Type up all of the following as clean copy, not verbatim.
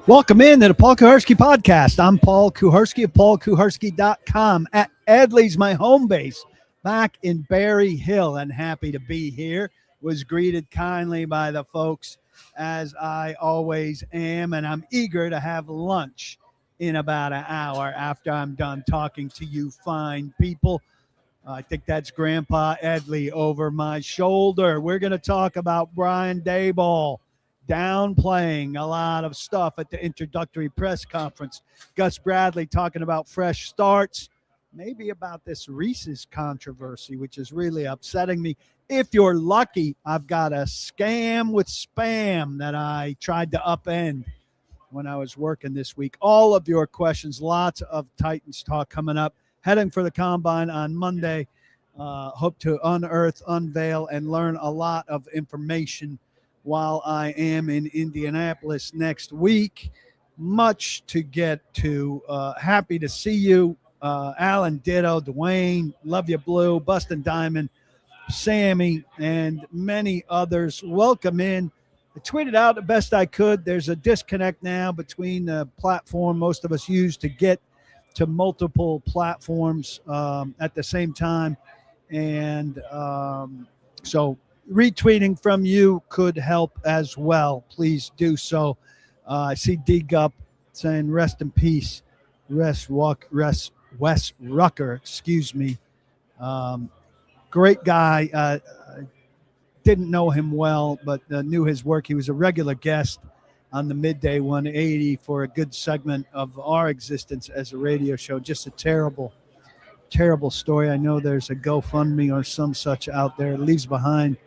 Welcome in to the Paul Kuharsky podcast. I'm Paul Kuharsky of paulkuharsky.com at Edleys, my home base, back in Berry Hill, and happy to be here. Was greeted kindly by the folks, as I always am, and I'm eager to have lunch in about an hour after I'm done talking to you fine people. I think that's Grandpa Edley over my shoulder. We're going to talk about Brian Daboll downplaying a lot of stuff at the introductory press conference. Gus Bradley talking about fresh starts, maybe about this Reese's controversy, which is really upsetting me. If you're lucky, I've got a scam with spam that I tried to upend when I was working this week. All of your questions, lots of Titans talk coming up. Heading for the Combine on Monday. Hope to unearth, unveil, and learn a lot of information while I am in Indianapolis next week. Much to get to. Happy to see you. Alan Ditto, Dwayne, Love You Blue, Bustin' Diamond, Sammy, and many others. Welcome in. I tweeted out the best I could. There's a disconnect now between the platform most of us use to get to multiple platforms at the same time. And so retweeting from you could help as well. Please do so. I see D Gup saying rest in peace. Wes Rucker, excuse me. Great guy. Didn't know him well, but knew his work. He was a regular guest on the Midday 180 for a good segment of our existence as a radio show. Just a terrible, terrible story. I know there's a GoFundMe or some such out there. It leaves behind,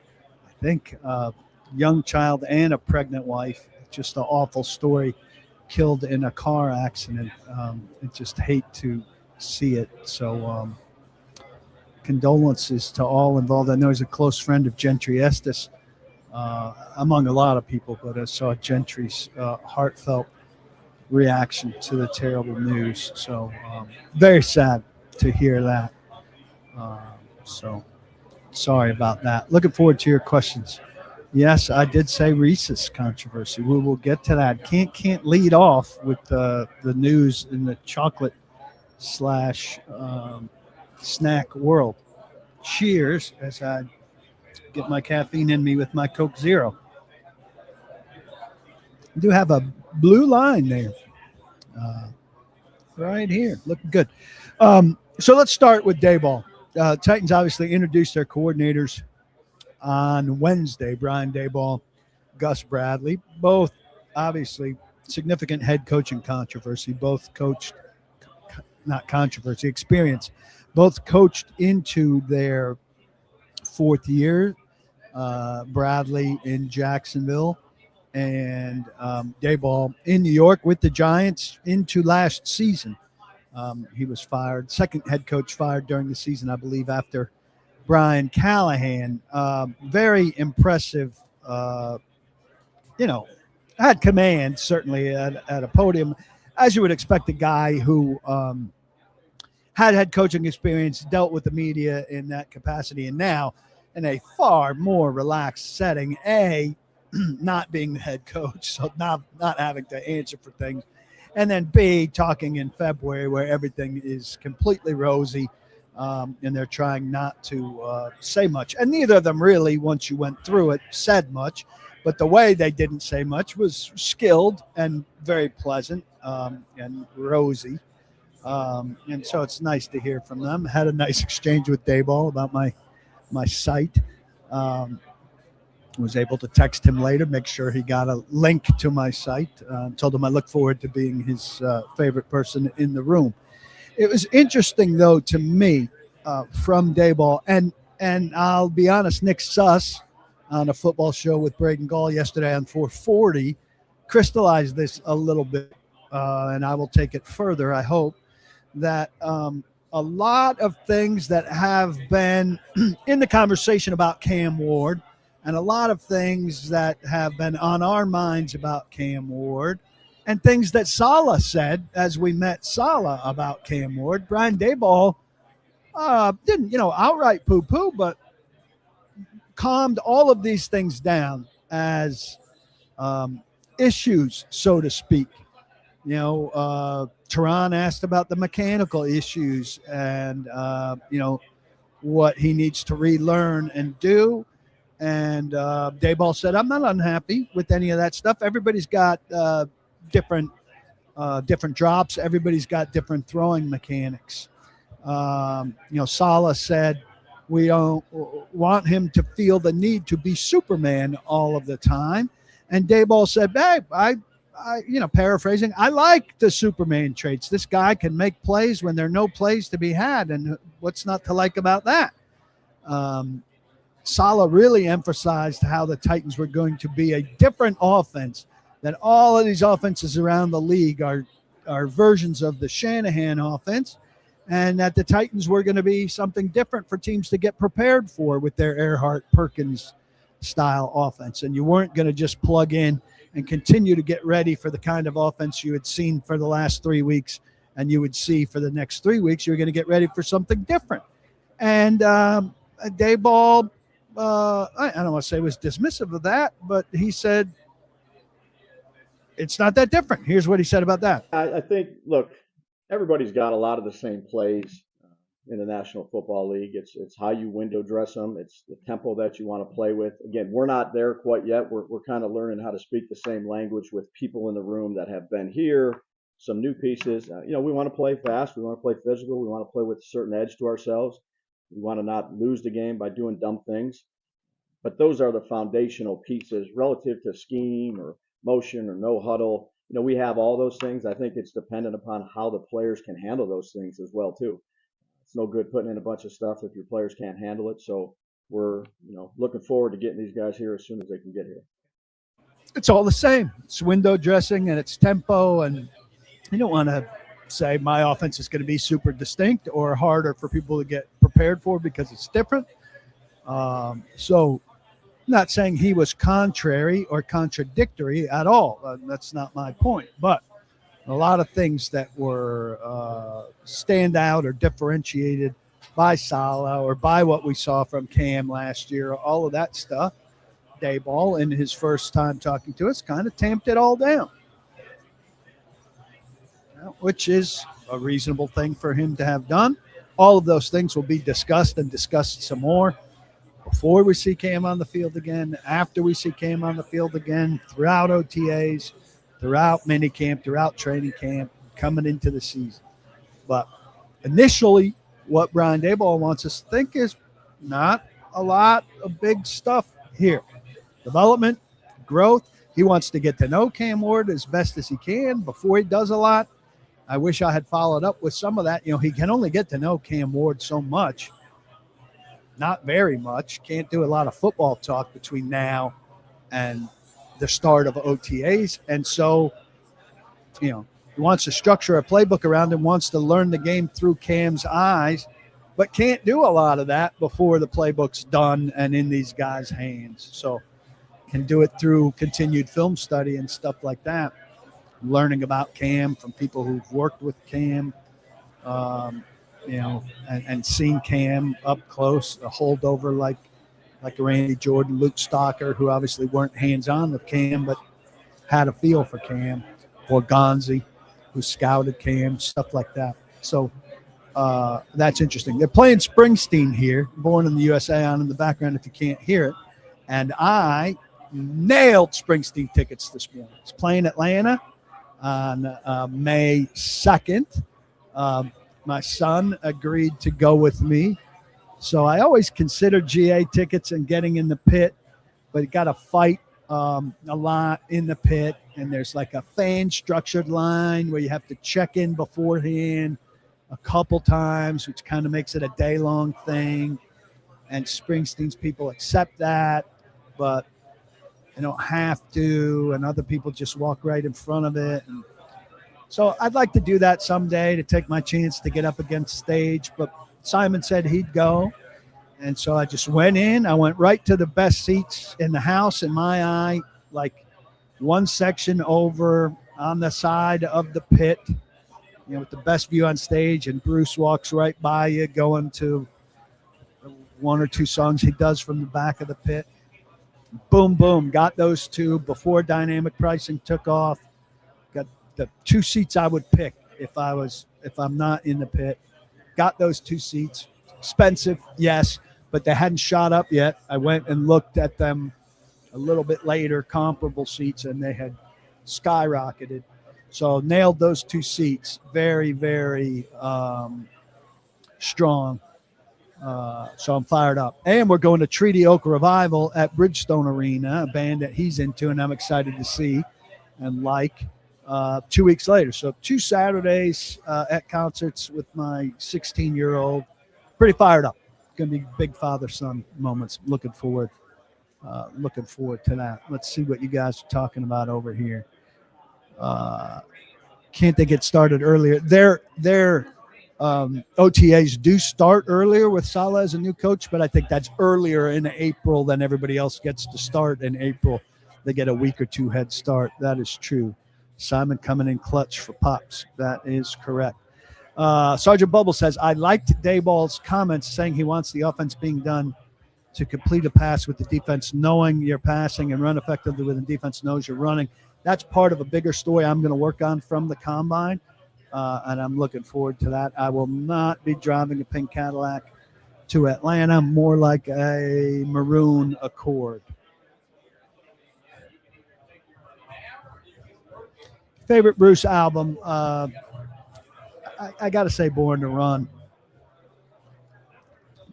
I think, a young child and a pregnant wife. Just an awful story. Killed in a car accident. I just hate to see it. So condolences to all involved. I know he's a close friend of Gentry Estes. Among a lot of people, but I saw Gentry's heartfelt reaction to the terrible news. So very sad to hear that. So sorry about that. Looking forward to your questions. Yes, I did say Reese's controversy. We will get to that. Can't lead off with the news in the chocolate / snack world. Cheers as I get my caffeine in me with my Coke Zero. I do have a blue line there. Right here. Looking good. So let's start with Daboll. Titans obviously introduced their coordinators on Wednesday. Brian Daboll, Gus Bradley. Both obviously significant head coaching controversy. Both coached, not controversy, experience. Both coached into their fourth year. Bradley in Jacksonville and Daboll in New York with the Giants into last season. He was fired, second head coach fired during the season, I believe, after Brian Callahan. Very impressive, had command certainly at a podium, as you would expect a guy who had head coaching experience, dealt with the media in that capacity, and now in a far more relaxed setting, not being the head coach, so not having to answer for things, and then B, talking in February where everything is completely rosy, and they're trying not to say much. And neither of them really, once you went through it, said much, but the way they didn't say much was skilled and very pleasant and rosy. And so it's nice to hear from them. Had a nice exchange with Daboll about my site. Was able to text him later, make sure he got a link to my site. Told him I look forward to being his favorite person in the room. It was interesting, though, to me from Daboll, and I'll be honest, Nick Suss on a football show with Braden Gall yesterday on 440 crystallized this a little bit, and I will take it further, I hope, that a lot of things that have been in the conversation about Cam Ward and a lot of things that have been on our minds about Cam Ward and things that Saleh said as we met Saleh about Cam Ward. Brian Daboll didn't, outright poo-poo, but calmed all of these things down as issues, so to speak. Tehran asked about the mechanical issues and, what he needs to relearn and do. And Daboll said, I'm not unhappy with any of that stuff. Everybody's got different drops. Everybody's got different throwing mechanics. Saleh said, we don't want him to feel the need to be Superman all of the time. And Daboll said, hey, I paraphrasing, I like the Superman traits. This guy can make plays when there are no plays to be had. And what's not to like about that? Saleh really emphasized how the Titans were going to be a different offense, that all of these offenses around the league are versions of the Shanahan offense, and that the Titans were going to be something different for teams to get prepared for with their Earhart-Perkins style offense. And you weren't going to just plug in and continue to get ready for the kind of offense you had seen for the last 3 weeks and you would see for the next 3 weeks. You're going to get ready for something different. And Daboll, I don't want to say was dismissive of that, but he said it's not that different. Here's what he said about that. I think, look, everybody's got a lot of the same plays in the National Football League. It's how you window dress them. It's the tempo that you want to play with. Again, we're not there quite yet. We're kind of learning how to speak the same language with people in the room that have been here, some new pieces. We want to play fast. We want to play physical. We want to play with a certain edge to ourselves. We want to not lose the game by doing dumb things. But those are the foundational pieces relative to scheme or motion or no huddle. We have all those things. I think it's dependent upon how the players can handle those things as well, too. It's no good putting in a bunch of stuff if your players can't handle it. So we're, looking forward to getting these guys here as soon as they can get here. It's all the same. It's window dressing and it's tempo. And you don't want to say my offense is going to be super distinct or harder for people to get prepared for because it's different. So not saying he was contrary or contradictory at all. That's not my point. But a lot of things that were stand out or differentiated by Saleh or by what we saw from Cam last year, all of that stuff, Daboll, in his first time talking to us, kind of tamped it all down, which is a reasonable thing for him to have done. All of those things will be discussed and discussed some more before we see Cam on the field again, after we see Cam on the field again, throughout OTAs, throughout minicamp, throughout training camp, coming into the season. But initially, what Brian Daboll wants us to think is not a lot of big stuff here. Development, growth. He wants to get to know Cam Ward as best as he can before he does a lot. I wish I had followed up with some of that. He can only get to know Cam Ward so much. Not very much. Can't do a lot of football talk between now and the start of OTAs. And so, he wants to structure a playbook around him, wants to learn the game through Cam's eyes, but can't do a lot of that before the playbook's done and in these guys' hands. So can do it through continued film study and stuff like that, learning about Cam from people who've worked with Cam, and seeing Cam up close, a holdover like Randy Jordan, Luke Stalker, who obviously weren't hands-on with Cam, but had a feel for Cam, or Gonzi, who scouted Cam, stuff like that. So that's interesting. They're playing Springsteen here, Born in the USA on in the background if you can't hear it. And I nailed Springsteen tickets this morning. It's playing Atlanta on May 2nd. My son agreed to go with me. So I always consider GA tickets and getting in the pit, but you got to fight a lot in the pit. And there's like a fan structured line where you have to check in beforehand a couple times, which kind of makes it a day-long thing. And Springsteen's people accept that, but you don't have to, and other people just walk right in front of it. And so I'd like to do that someday to take my chance to get up against stage, but Simon said he'd go. And so I just went in. I went right to the best seats in the house in my eye, like one section over on the side of the pit, with the best view on stage. And Bruce walks right by you going to one or two songs he does from the back of the pit. Boom, boom. Got those two before dynamic pricing took off. Got the 2 seats I would pick if I'm not in the pit. Got those 2 seats. Expensive, yes, but they hadn't shot up yet. I went and looked at them a little bit later, comparable seats, and they had skyrocketed. So nailed those 2 seats. Very, very strong. So I'm fired up. And we're going to Treaty Oak Revival at Bridgestone Arena, a band that he's into, and I'm excited to see and like 2 weeks later. So 2 Saturdays at concerts with my 16-year-old. Pretty fired up. Going to be big father-son moments. Looking forward to that. Let's see what you guys are talking about over here. Can't they get started earlier? Their OTAs do start earlier with Saleh as a new coach, but I think that's earlier in April than everybody else gets to start in April. They get a week or 2 head start. That is true. Simon coming in clutch for Pops. That is correct. Sergeant Bubble says, I liked Daboll's comments saying he wants the offense being done to complete a pass with the defense, knowing you're passing and run effectively when the defense knows you're running. That's part of a bigger story I'm going to work on from the combine, and I'm looking forward to that. I will not be driving a pink Cadillac to Atlanta, more like a maroon Accord. Favorite Bruce album? I got to say Born to Run.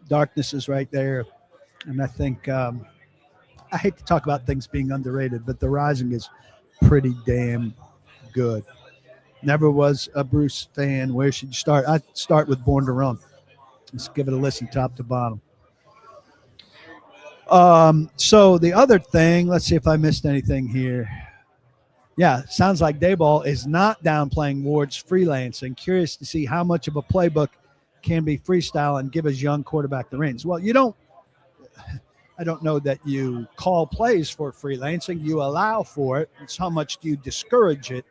Darkness is right there. And I think I hate to talk about things being underrated, but The Rising is pretty damn good. Never was a Bruce fan. Where should you start? I'd start with Born to Run. Let's give it a listen top to bottom. So the other thing, let's see if I missed anything here. Yeah, sounds like Daboll is not downplaying Ward's freelancing. Curious to see how much of a playbook can be freestyle and give his young quarterback the reins. Well, I don't know that you call plays for freelancing. You allow for it. It's how much do you discourage it,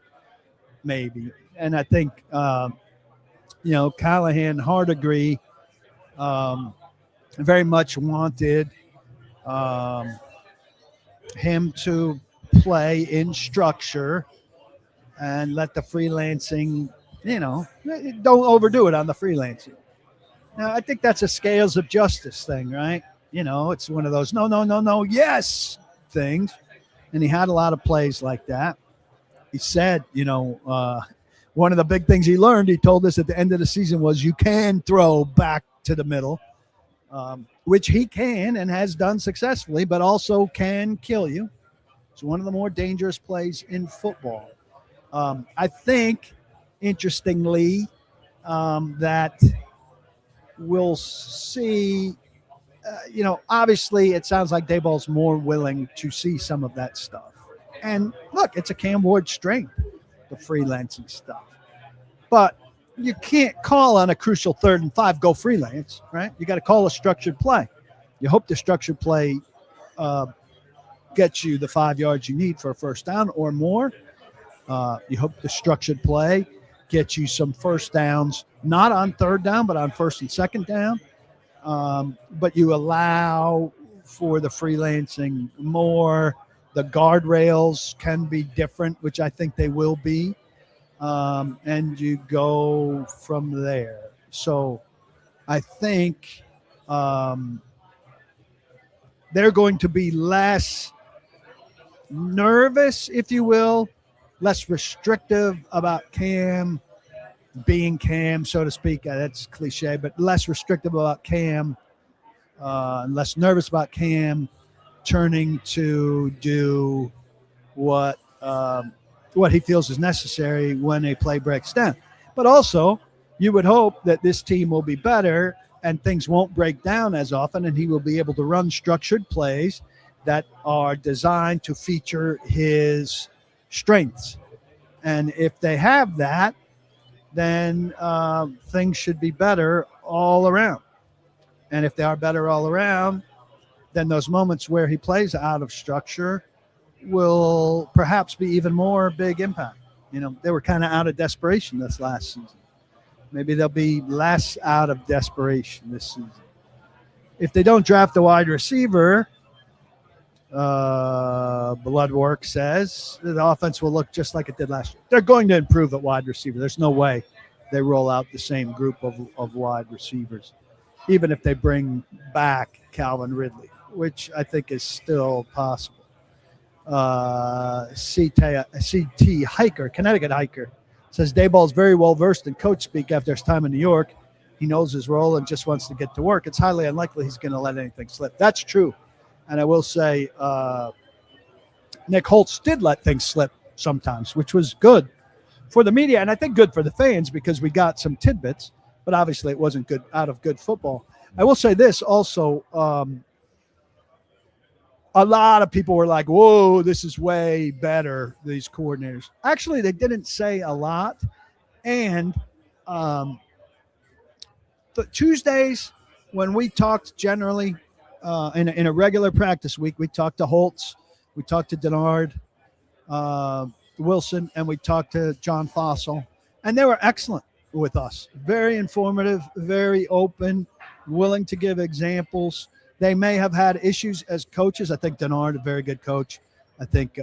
maybe. And I think, Callahan, hard agree, very much wanted him to play in structure and let the freelancing, don't overdo it on the freelancing. Now, I think that's a scales of justice thing, right? It's one of those no, yes things. And he had a lot of plays like that. He said, one of the big things he learned, he told us at the end of the season, was you can throw back to the middle, which he can and has done successfully, but also can kill you. It's one of the more dangerous plays in football. I think, interestingly, that we'll see, obviously it sounds like Daboll's more willing to see some of that stuff. And look, it's a Cam Ward strength, the freelancing stuff. But you can't call on a crucial 3rd and 5, go freelance, right? You got to call a structured play. You hope the structured play gets you the 5 yards you need for a first down or more. You hope the structured play gets you some first downs, not on 3rd down, but on 1st and 2nd down. But you allow for the freelancing more. The guardrails can be different, which I think they will be. And you go from there. So I think they're going to be less nervous, if you will, less restrictive about Cam being Cam, so to speak. That's cliche, but less restrictive about Cam, less nervous about Cam turning to do what he feels is necessary when a play breaks down. But also, you would hope that this team will be better and things won't break down as often, and he will be able to run structured plays that are designed to feature his strengths. And if they have that, then things should be better all around. And if they are better all around, then those moments where he plays out of structure will perhaps be even more big impact. They were kind of out of desperation this last season. Maybe they'll be less out of desperation this season. If they don't draft a wide receiver, Blood Work says the offense will look just like it did last year. They're going to improve at wide receiver. There's no way they roll out the same group of wide receivers, even if they bring back Calvin Ridley, which I think is still possible. CT Hiker, Connecticut Hiker, says Daboll is very well versed in coach speak after his time in New York. He knows his role and just wants to get to work. It's highly unlikely he's going to let anything slip. That's true. And I will say Nick Holtz did let things slip sometimes, which was good for the media and I think good for the fans because we got some tidbits, but obviously it wasn't good out of good football. I will say this also, a lot of people were like, whoa, this is way better, these coordinators. Actually, they didn't say a lot. And the Tuesdays, when we talked generally in a regular practice week, we talked to Holtz, we talked to Denard Wilson, and we talked to John Fossil. And they were excellent with us. Very informative, very open, willing to give examples. They may have had issues as coaches. I think Denard, a very good coach. I think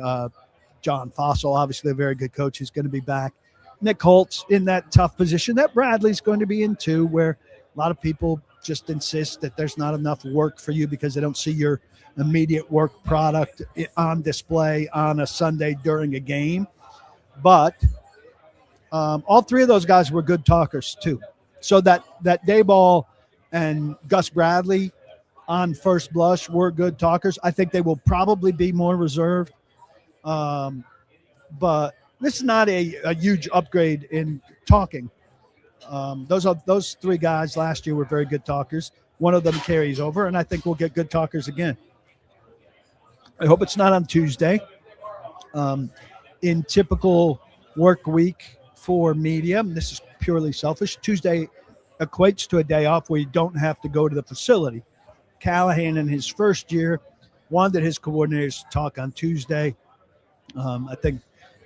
John Fossil, obviously a very good coach, who's going to be back. Nick Holtz in that tough position that Bradley's going to be in too, where a lot of people just insist that there's not enough work for you because they don't see your immediate work product on display on a Sunday during a game. But all three of those guys were good talkers too. So that Daboll and Gus Bradley on first blush were good talkers. I think they will probably be more reserved. But this is not a huge upgrade in talking. Those three guys last year were very good talkers. One of them carries over, and I think we'll get good talkers again. I hope it's not on Tuesday. In typical work week for media, this is purely selfish, Tuesday equates to a day off where you don't have to go to the facility. Callahan in his first year wanted his coordinators to talk on Tuesday. I think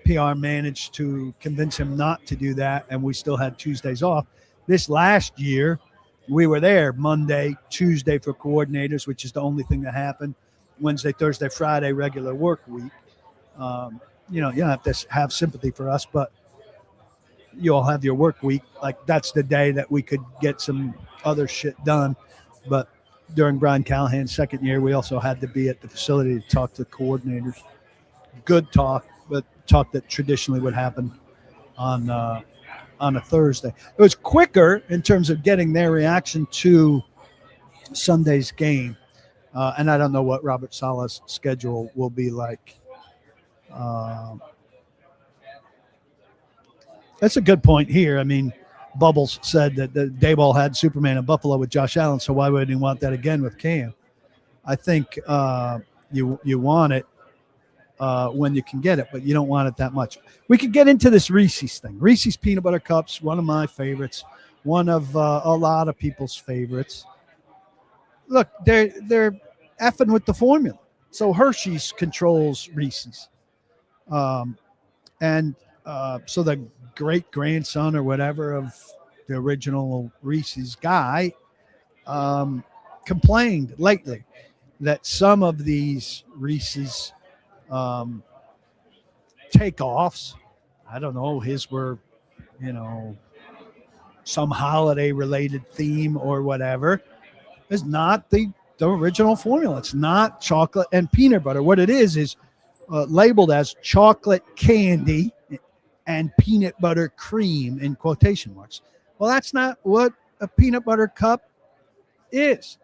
PR managed to convince him not to do that, and we still had Tuesdays off. This last year, we were there Monday, Tuesday for coordinators, which is the only thing that happened. Wednesday, Thursday, Friday, regular work week. You don't have to have sympathy for us, but you'll have your work week. Like, that's the day that we could get some other shit done. But during Brian Callahan's second year, we also had to be at the facility to talk to coordinators. Good talk, but talk that traditionally would happen on a Thursday. It was quicker in terms of getting their reaction to Sunday's game. And I don't know what Robert Saleh's schedule will be like. That's a good point here. I mean, Bubbles said that the Daboll had Superman in Buffalo with Josh Allen, so why would he want that again with Cam? I think you want it when you can get it, but you don't want it that much. We could get into this Reese's thing. Reese's Peanut Butter Cups, one of my favorites, one of a lot of people's favorites. Look, they're effing with the formula. So Hershey's controls Reese's. So the great-grandson or whatever of the original Reese's guy complained lately that some of these Reese's takeoffs, I don't know, his were, some holiday-related theme or whatever, is not the original formula. It's not chocolate and peanut butter. What it is labeled as chocolate candy and peanut butter cream in quotation marks. Well, that's not what a peanut butter cup is.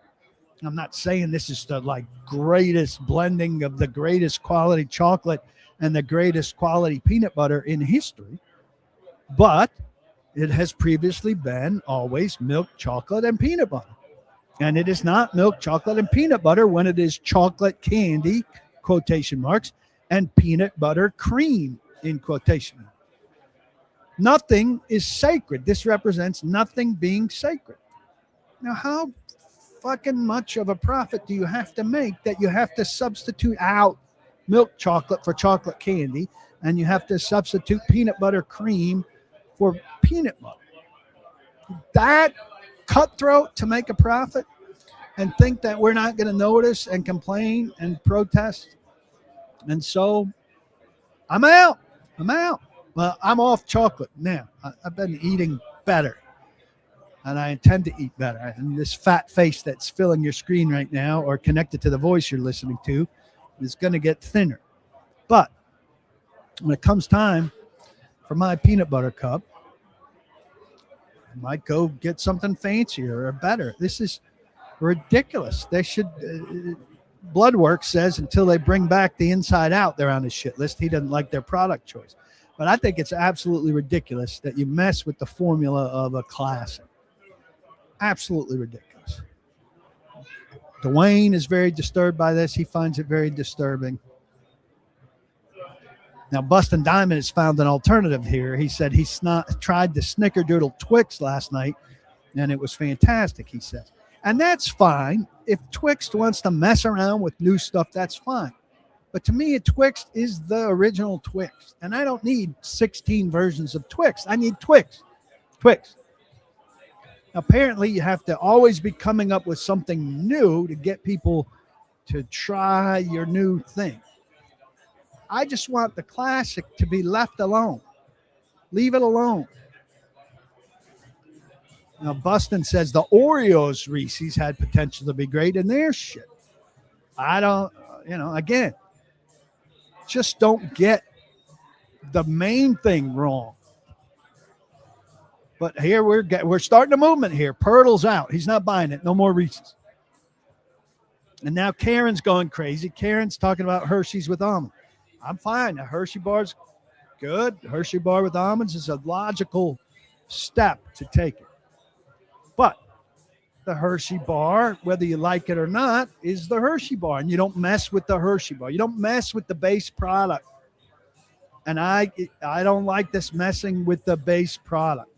I'm not saying this is the greatest blending of the greatest quality chocolate and the greatest quality peanut butter in history, but it has previously been always milk, chocolate, and peanut butter. And it is not milk, chocolate, and peanut butter when it is chocolate candy, quotation marks, and peanut butter cream in quotation marks. Nothing is sacred. This represents nothing being sacred. Now, how fucking much of a profit do you have to make that you have to substitute out milk chocolate for chocolate candy, and you have to substitute peanut butter cream for peanut butter? That cutthroat to make a profit? and think that we're not going to notice and complain and protest. And so I'm out. Well, I'm off chocolate now. I've been eating better, and I intend to eat better. And this fat face that's filling your screen right now or connected to the voice you're listening to is going to get thinner. But when it comes time for my peanut butter cup, I might go get something fancier or better. This is ridiculous. They should. Bloodwork says until they bring back the Inside Out, they're on his shit list. He doesn't like their product choice. But I think it's absolutely ridiculous that you mess with the formula of a classic. Absolutely ridiculous. Dwayne is very disturbed by this. He finds it very disturbing. Now, Bustin' Diamond has found an alternative here. He said he tried the Snickerdoodle Twix last night, and it was fantastic, he says. And that's fine. If Twix wants to mess around with new stuff, that's fine. But to me, a Twix is the original Twix. And I don't need 16 versions of Twix. I need Twix. Apparently, you have to always be coming up with something new to get people to try your new thing. I just want the classic to be left alone. Leave it alone. Now, Bustin says the Oreos Reese's had potential to be great in their shit. I don't, again, just don't get the main thing wrong. But here we're starting a movement here. Pirtle's out. He's not buying it. No more Reese's. And now Karen's going crazy. Karen's talking about Hershey's with almonds. I'm fine. A Hershey bar's good. Hershey bar with almonds is a logical step to take it. But the Hershey bar, whether you like it or not, is the Hershey bar. And you don't mess with the Hershey bar. You don't mess with the base product. And I don't like this messing with the base product.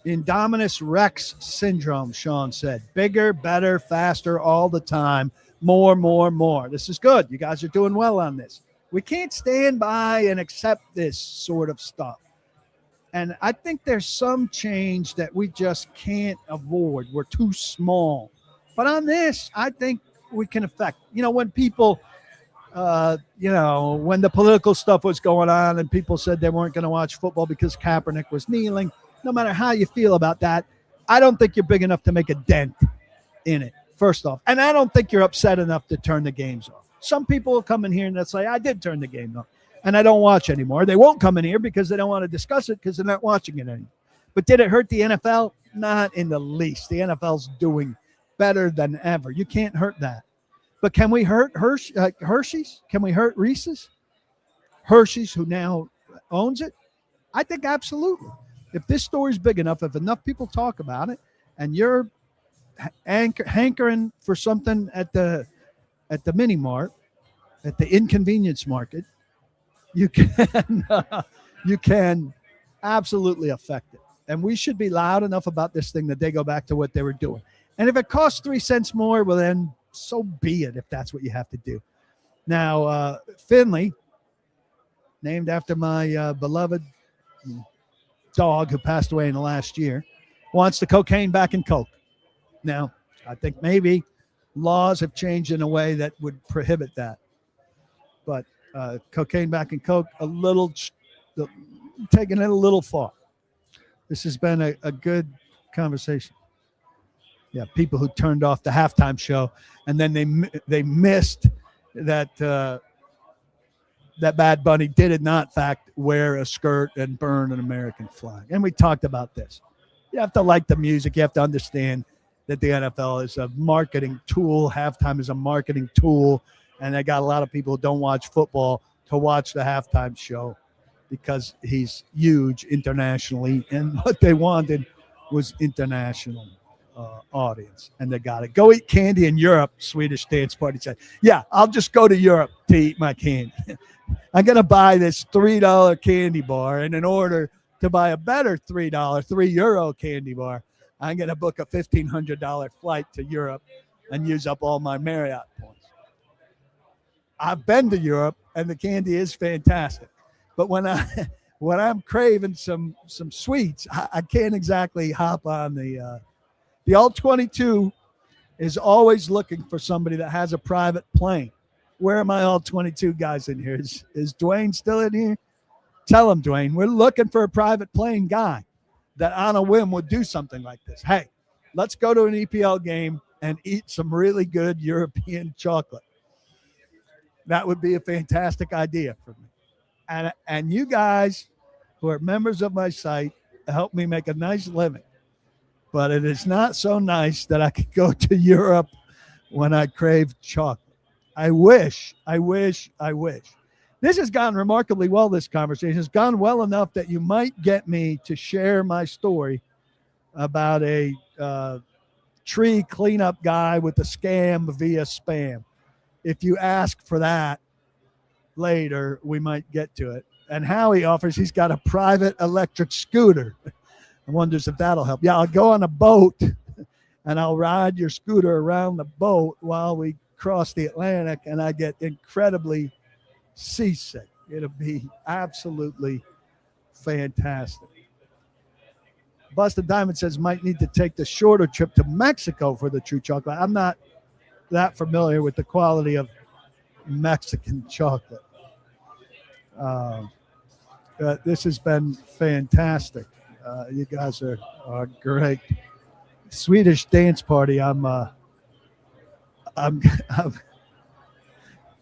Indominus Rex syndrome, Sean said. Bigger, better, faster, all the time. More. This is good. You guys are doing well on this. We can't stand by and accept this sort of stuff. And I think there's some change that we just can't avoid. We're too small. But on this, I think we can affect. When people, when the political stuff was going on and people said they weren't going to watch football because Kaepernick was kneeling, no matter how you feel about that, I don't think you're big enough to make a dent in it, first off. And I don't think you're upset enough to turn the games off. Some people will come in here and they'll say, I did turn the game off. And I don't watch anymore. They won't come in here because they don't want to discuss it because they're not watching it anymore. But did it hurt the NFL? Not in the least. The NFL's doing better than ever. You can't hurt that. But can we hurt Hershey's? Can we hurt Reese's? Hershey's, who now owns it? I think absolutely. If this story's big enough, if enough people talk about it, and you're hankering for something at the mini mart, at the inconvenience market, you can absolutely affect it. And we should be loud enough about this thing that they go back to what they were doing. And if it costs 3 cents more, well, then so be it if that's what you have to do. Now, Finley, named after my beloved dog who passed away in the last year, wants the cocaine back in Coke. Now, I think maybe laws have changed in a way that would prohibit that. But cocaine back in Coke, taking it a little far. This has been a good conversation. Yeah, people who turned off the halftime show and then they missed that that Bad Bunny did not, in fact, wear a skirt and burn an American flag. And we talked about this. You have to like the music. You have to understand that the NFL is a marketing tool. Halftime is a marketing tool. And they got a lot of people who don't watch football to watch the halftime show because he's huge internationally. And what they wanted was international audience. And they got it. Go eat candy in Europe, Swedish dance party said. Yeah, I'll just go to Europe to eat my candy. I'm going to buy this $3 candy bar. And in order to buy a better €3 candy bar, I'm going to book a $1,500 flight to Europe and use up all my Marriott points. I've been to Europe, and the candy is fantastic. But when I'm craving some sweets, I can't exactly hop on the The All-22 is always looking for somebody that has a private plane. Where are my All-22 guys in here? Is Dwayne still in here? Tell him, Dwayne, we're looking for a private plane guy that on a whim would do something like this. Hey, let's go to an EPL game and eat some really good European chocolate. That would be a fantastic idea for me. And you guys who are members of my site help me make a nice living. But it is not so nice that I could go to Europe when I crave chocolate. I wish. This has gone remarkably well, this conversation. It's gone well enough that you might get me to share my story about a tree cleanup guy with a scam via spam. If you ask for that later, we might get to it. And Howie offers he's got a private electric scooter. I wonders if that'll help. Yeah, I'll go on a boat and I'll ride your scooter around the boat while we cross the Atlantic, and I get incredibly seasick. It'll be absolutely fantastic. Busted Diamond says might need to take the shorter trip to Mexico for the true chocolate. I'm not that familiar with the quality of Mexican chocolate. This has been fantastic. You guys are great. Swedish dance party. I'm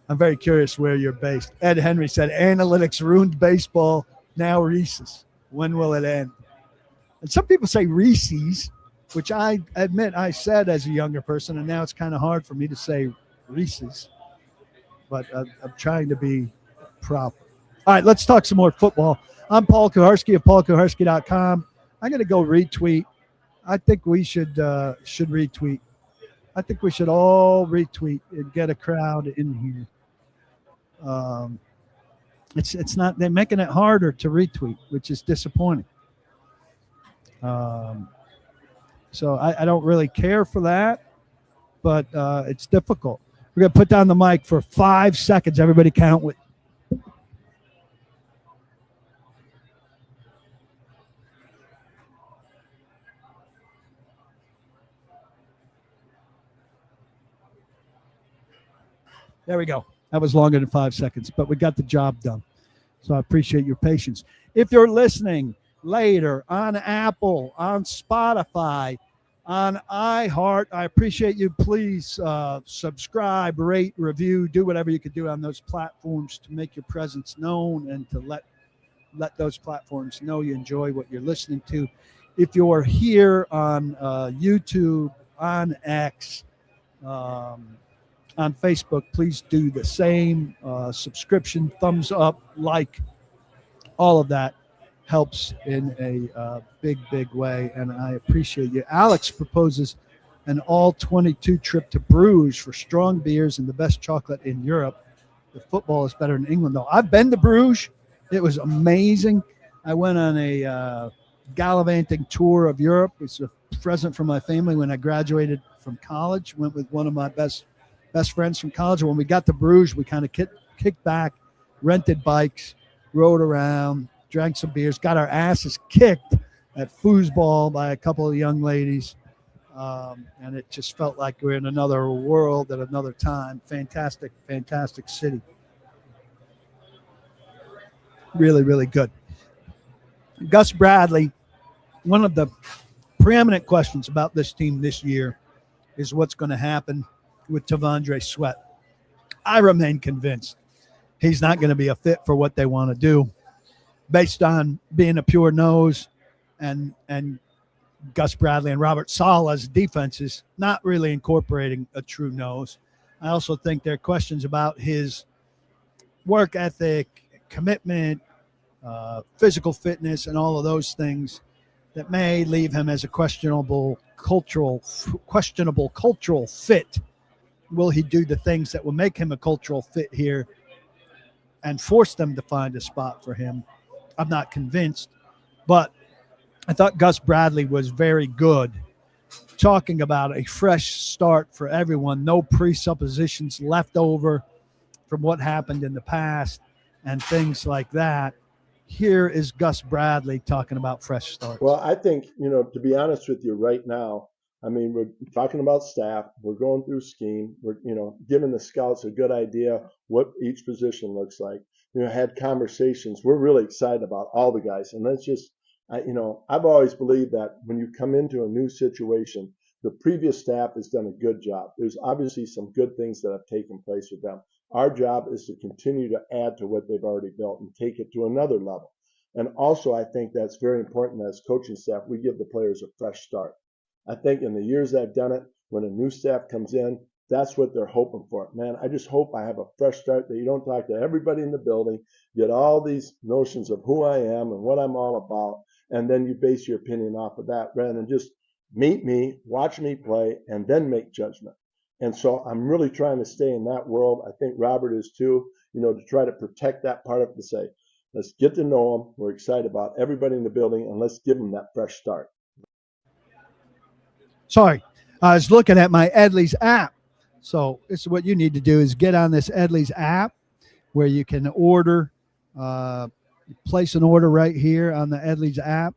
very curious where you're based. Ed Henry said analytics ruined baseball. Now Reese's. When will it end? And some people say Reese's, which I admit I said as a younger person, and now it's kind of hard for me to say Reese's. But I'm trying to be proper. All right, let's talk some more football. I'm Paul Kuharsky of paulkuharsky.com. I'm going to go retweet. I think we should retweet. I think we should all retweet and get a crowd in here. It's not, they're making it harder to retweet, which is disappointing. So I don't really care for that, but it's difficult. We're going to put down the mic for 5 seconds. Everybody count with. There we go. That was longer than 5 seconds, but we got the job done. So I appreciate your patience. If you're listening later on Apple, on Spotify, on iHeart, I appreciate you. Please subscribe, rate, review, do whatever you could do on those platforms to make your presence known and to let those platforms know you enjoy what you're listening to. If you're here on YouTube, on X, on Facebook, please do the same. Subscription, thumbs up, like, all of that helps in a big way, and I appreciate you. Alex proposes an all-22 trip to Bruges for strong beers and the best chocolate in Europe. The football is better in England, though. I've been to Bruges. It was amazing. I went on a gallivanting tour of Europe. It's a present from my family when I graduated from college. Went with one of my best friends from college. And when we got to Bruges, we kind of kicked back, rented bikes, rode around, drank some beers, got our asses kicked at foosball by a couple of young ladies. And it just felt like we're in another world at another time. Fantastic city. Really, really good. Gus Bradley, one of the preeminent questions about this team this year is what's going to happen with Tavondre Sweat. I remain convinced he's not going to be a fit for what they want to do based on being a pure nose and Gus Bradley and Robert Saleh's defenses not really incorporating a true nose. I also think there are questions about his work ethic, commitment, physical fitness, and all of those things that may leave him as a questionable cultural fit. Will he do the things that will make him a cultural fit here and force them to find a spot for him? I'm not convinced, but I thought Gus Bradley was very good, talking about a fresh start for everyone, no presuppositions left over from what happened in the past and things like that. Here is Gus Bradley talking about fresh starts. Well, I think, to be honest with you right now, I mean, we're talking about staff. We're going through scheme. We're, giving the scouts a good idea what each position looks like. Had conversations. We're really excited about all the guys. And that's just, I've always believed that when you come into a new situation, the previous staff has done a good job. There's obviously some good things that have taken place with them. Our job is to continue to add to what they've already built and take it to another level. And also, I think that's very important as coaching staff. We give the players a fresh start. I think in the years I've done it, when a new staff comes in, that's what they're hoping for. Man, I just hope I have a fresh start, that you don't talk to everybody in the building, get all these notions of who I am and what I'm all about, and then you base your opinion off of that rather than just meet me, watch me play, and then make judgment. And so I'm really trying to stay in that world. I think Robert is too, to try to protect that part of it, to say, let's get to know them. We're excited about everybody in the building, and let's give them that fresh start. Sorry, I was looking at my Edleys app. So this is what you need to do, is get on this Edleys app where you can order, place an order right here on the Edleys app.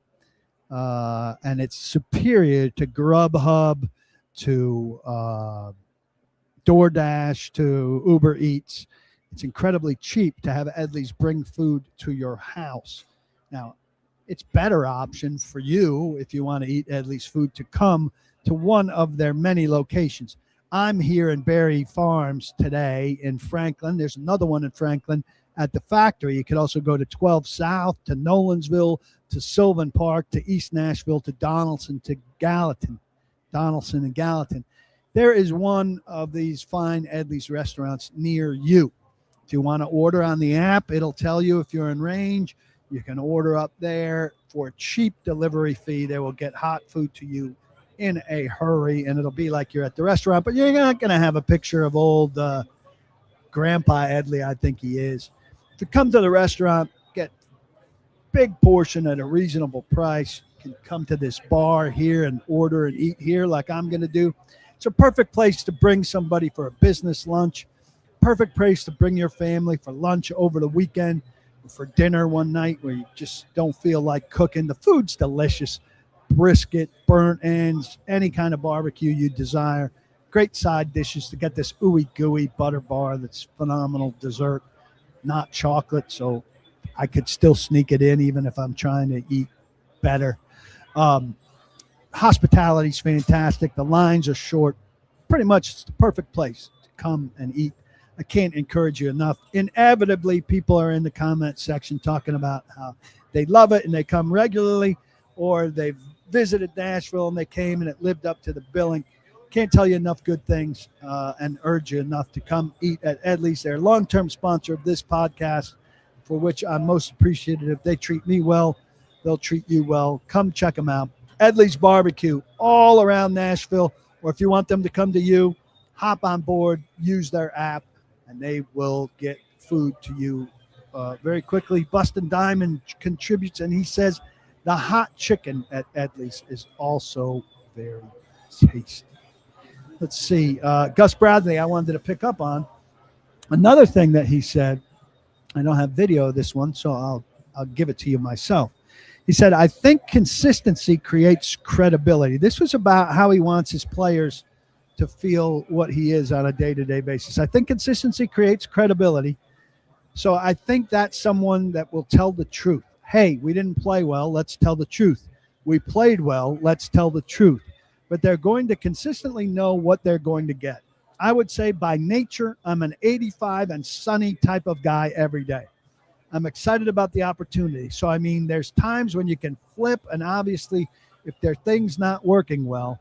And it's superior to Grubhub, to DoorDash, to Uber Eats. It's incredibly cheap to have Edleys bring food to your house. Now, it's better option for you if you want to eat Edleys food to come to one of their many locations. I'm here in Berry Farms today in Franklin. There's another one in Franklin at the factory. You could also go to 12 South, to Nolensville, to Sylvan Park, to East Nashville, to Donaldson, to Gallatin. Donaldson and Gallatin. There is one of these fine Edleys restaurants near you. If you want to order on the app, it'll tell you if you're in range. You can order up there for a cheap delivery fee. They will get hot food to you in a hurry, and it'll be like you're at the restaurant, but you're not going to have a picture of old Grandpa Edley, I think he is. If you come to the restaurant, get big portion at a reasonable price. You can come to this bar here and order and eat here like I'm going to do. It's a perfect place to bring somebody for a business lunch. Perfect place to bring your family for lunch over the weekend, or for dinner one night where you just don't feel like cooking. The food's delicious. Brisket, burnt ends, any kind of barbecue you desire. Great side dishes to get this ooey gooey butter bar that's phenomenal dessert, not chocolate, so I could still sneak it in even if I'm trying to eat better. Hospitality's fantastic. The lines are short. Pretty much it's the perfect place to come and eat. I can't encourage you enough. Inevitably, people are in the comment section talking about how they love it and they come regularly, or they've visited Nashville and they came and it lived up to the billing. Can't tell you enough good things and urge you enough to come eat at Edleys. They're a long-term sponsor of this podcast, for which I'm most appreciative. If they treat me well, they'll treat you well. Come check them out. Edleys BBQ, all around Nashville. Or if you want them to come to you, hop on board, use their app, and they will get food to you very quickly. Bustin' Diamond contributes, and he says the hot chicken at Edleys is also very tasty. Let's see. Gus Bradley, I wanted to pick up on. Another thing that he said, I don't have video of this one, so I'll give it to you myself. He said, I think consistency creates credibility. This was about how he wants his players to feel what he is on a day-to-day basis. I think consistency creates credibility. So I think that's someone that will tell the truth. Hey, we didn't play well. Let's tell the truth. We played well. Let's tell the truth. But they're going to consistently know what they're going to get. I would say by nature, I'm an 85 and sunny type of guy every day. I'm excited about the opportunity. So, I mean, there's times when you can flip, and obviously if there are things not working well,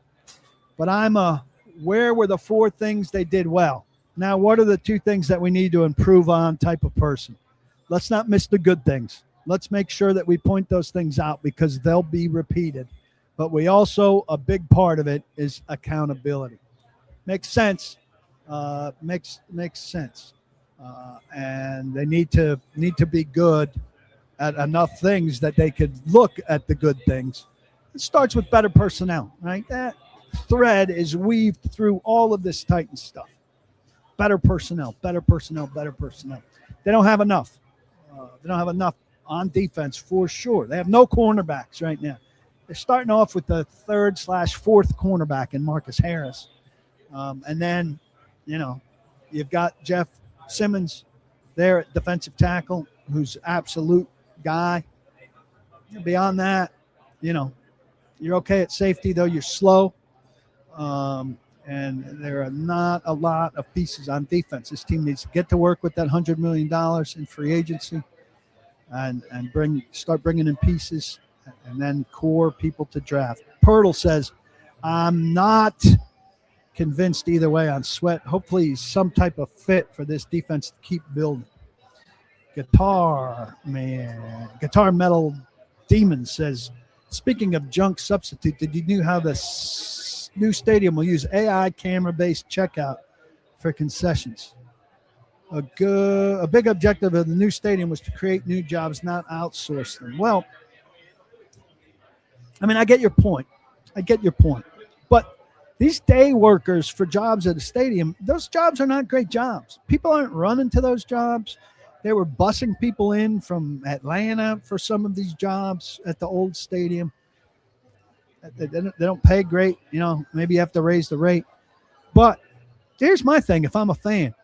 but I'm a where were the four things they did well? Now, what are the two things that we need to improve on type of person? Let's not miss the good things. Let's make sure that we point those things out because they'll be repeated. But we also, a big part of it is accountability. Makes sense. Makes sense. And they need to be good at enough things that they could look at the good things. It starts with better personnel, right? That thread is weaved through all of this Titan stuff. Better personnel, better personnel, better personnel. They don't have enough. They don't have enough on defense for sure. They have no cornerbacks right now. they're starting off with the 3rd/4th cornerback in Marcus Harris. And then, you've got Jeff Simmons there at defensive tackle, who's absolute guy. Beyond that, you're okay at safety, though you're slow. And there are not a lot of pieces on defense. This team needs to get to work with that $100 million in free agency and start bringing in pieces and then core people to draft. Pirtle says, I'm not convinced either way on Sweat. Hopefully he's some type of fit for this defense to keep building. Guitar Metal Demon says, speaking of junk substitute, did you know how the new stadium will use AI camera-based checkout for concessions? A big objective of the new stadium was to create new jobs, not outsource them. Well, I get your point. But these day workers for jobs at a stadium, those jobs are not great jobs. People aren't running to those jobs. They were busing people in from Atlanta for some of these jobs at the old stadium. They don't pay great. Maybe you have to raise the rate. But here's my thing. If I'm a fan,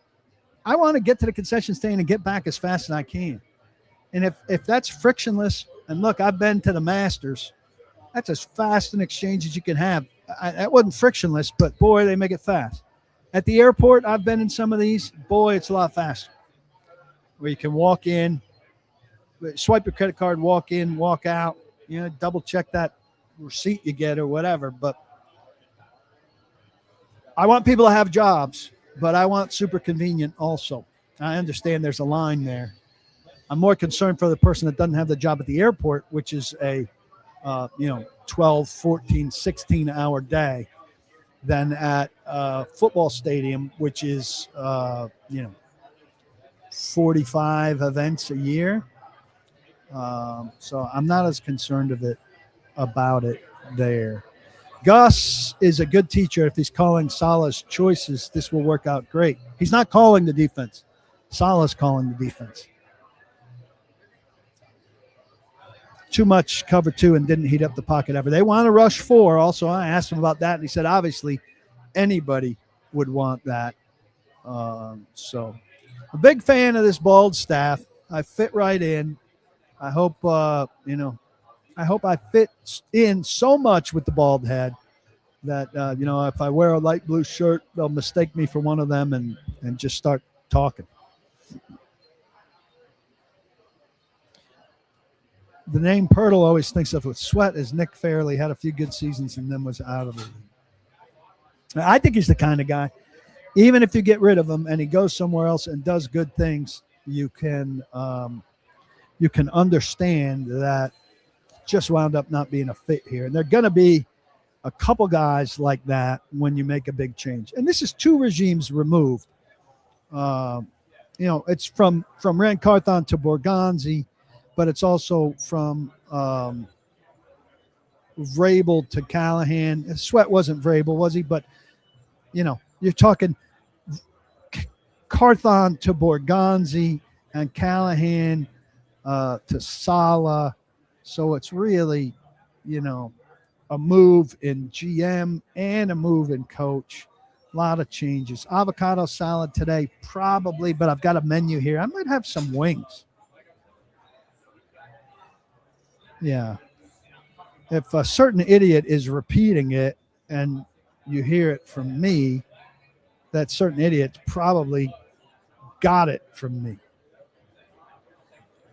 I want to get to the concession stand and get back as fast as I can. And if that's frictionless, and look, I've been to the Masters. That's as fast an exchange as you can have. That wasn't frictionless, but boy, they make it fast. At the airport, I've been in some of these. Boy, it's a lot faster. Where you can walk in, swipe your credit card, walk in, walk out, double check that receipt you get or whatever. But I want people to have jobs, but I want super convenient also. I understand there's a line there. I'm more concerned for the person that doesn't have the job at the airport, which is a 12, 14, 16-hour day, than at a football stadium, which is 45 events a year. So I'm not as concerned about it there. Gus is a good teacher. If he's calling Salah's choices, this will work out great. He's not calling the defense. Salah's calling the defense. Too much cover 2 and didn't heat up the pocket ever. They want to rush 4. Also, I asked him about that, and he said, obviously, anybody would want that. So a big fan of this bald staff. I fit right in. I hope, I fit in so much with the bald head that, if I wear a light blue shirt, they'll mistake me for one of them and just start talking. The name Pirtle always thinks of with Sweat as Nick Fairley, had a few good seasons and then was out of the league. I think he's the kind of guy, even if you get rid of him and he goes somewhere else and does good things, you can understand that just wound up not being a fit here. And there are going to be a couple guys like that when you make a big change. And this is 2 regimes removed. It's from Rand Carthon to Borgonzi, but it's also from Vrabel to Callahan. Sweat wasn't Vrabel, was he? But, you're talking Carthon to Borgonzi and Callahan to Salah. So it's really, a move in GM and a move in coach. A lot of changes. Avocado salad today, probably, but I've got a menu here. I might have some wings. Yeah. If a certain idiot is repeating it and you hear it from me, that certain idiot probably got it from me.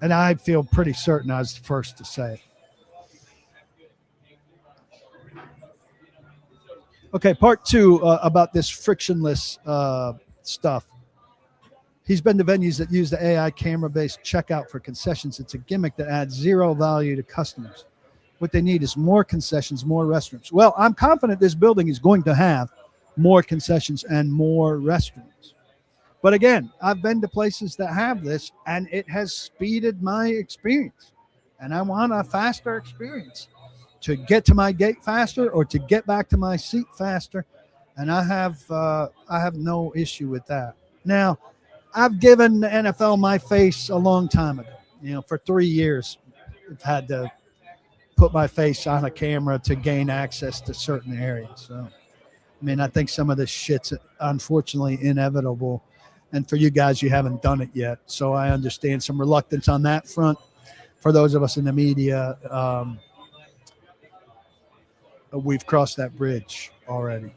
And I feel pretty certain I was the first to say it. Okay, part 2 about this frictionless stuff. He's been to venues that use the AI camera-based checkout for concessions. It's a gimmick that adds 0 value to customers. What they need is more concessions, more restrooms. Well, I'm confident this building is going to have more concessions and more restrooms. But again, I've been to places that have this, and it has speeded my experience. And I want a faster experience to get to my gate faster or to get back to my seat faster. And I have no issue with that. Now, I've given the NFL my face a long time ago. For 3 years, I've had to put my face on a camera to gain access to certain areas. So, I mean, I think some of this shit's unfortunately inevitable. And for you guys, you haven't done it yet. So I understand some reluctance on that front. For those of us in the media, we've crossed that bridge already.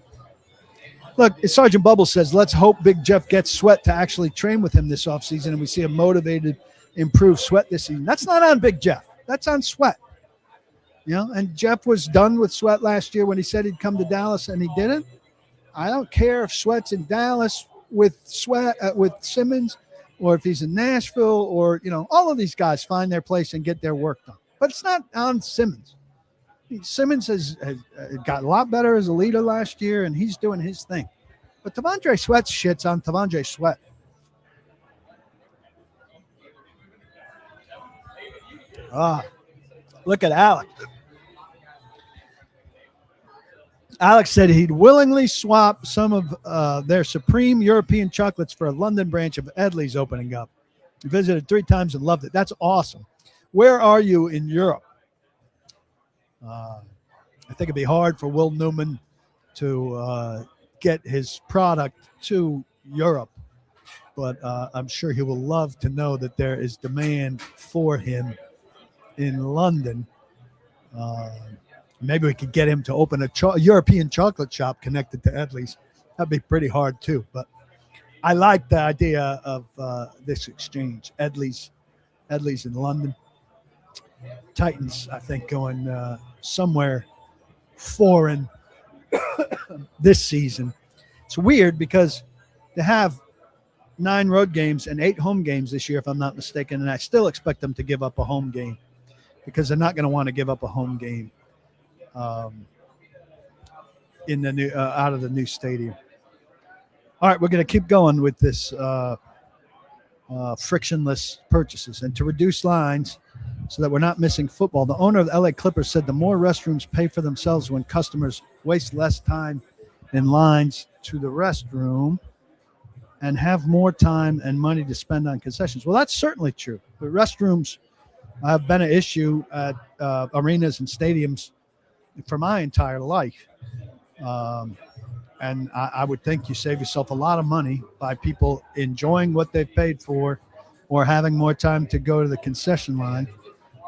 Look, Sergeant Bubble says, let's hope Big Jeff gets Sweat to actually train with him this offseason and we see a motivated, improved Sweat this season. That's not on Big Jeff. That's on Sweat. You know, and Jeff was done with Sweat last year when he said he'd come to Dallas and he didn't. I don't care if Sweat's in Dallas with Simmons or if he's in Nashville or, you know, all of these guys find their place and get their work done. But it's not on Simmons. Simmons has got a lot better as a leader last year, and he's doing his thing. But T'Vondre Sweat's shit's on T'Vondre Sweat. Look at Alex. Alex said he'd willingly swap some of their supreme European chocolates for a London branch of Edley's opening up. He visited 3 times and loved it. That's awesome. Where are you in Europe? I think it'd be hard for Will Newman to get his product to Europe, but I'm sure he will love to know that there is demand for him in London. Maybe we could get him to open a European chocolate shop connected to Edley's. That'd be pretty hard too, but I like the idea of this exchange. Edley's in London. Titans, I think, going somewhere foreign this season. It's weird because they have 9 road games and 8 home games this year, if I'm not mistaken, and I still expect them to give up a home game because they're not going to want to give up a home game in the new out of the new stadium. All right, we're going to keep going with this frictionless purchases and to reduce lines so that we're not missing football. The owner of the LA Clippers said the more restrooms pay for themselves when customers waste less time in lines to the restroom and have more time and money to spend on concessions. Well, that's certainly true. The restrooms have been an issue at arenas and stadiums for my entire life. And I would think you save yourself a lot of money by people enjoying what they've paid for or having more time to go to the concession line.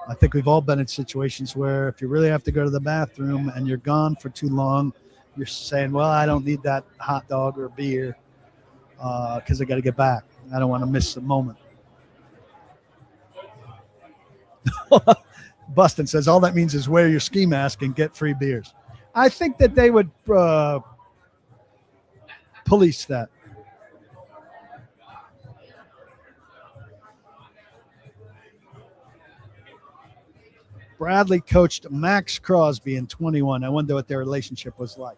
I think we've all been in situations where if you really have to go to the bathroom and you're gone for too long, you're saying, well, I don't need that hot dog or beer because I got to get back. I don't want to miss the moment. Bustin says all that means is wear your ski mask and get free beers. I think that they would police that. Bradley coached Max Crosby in 21. I wonder what their relationship was like.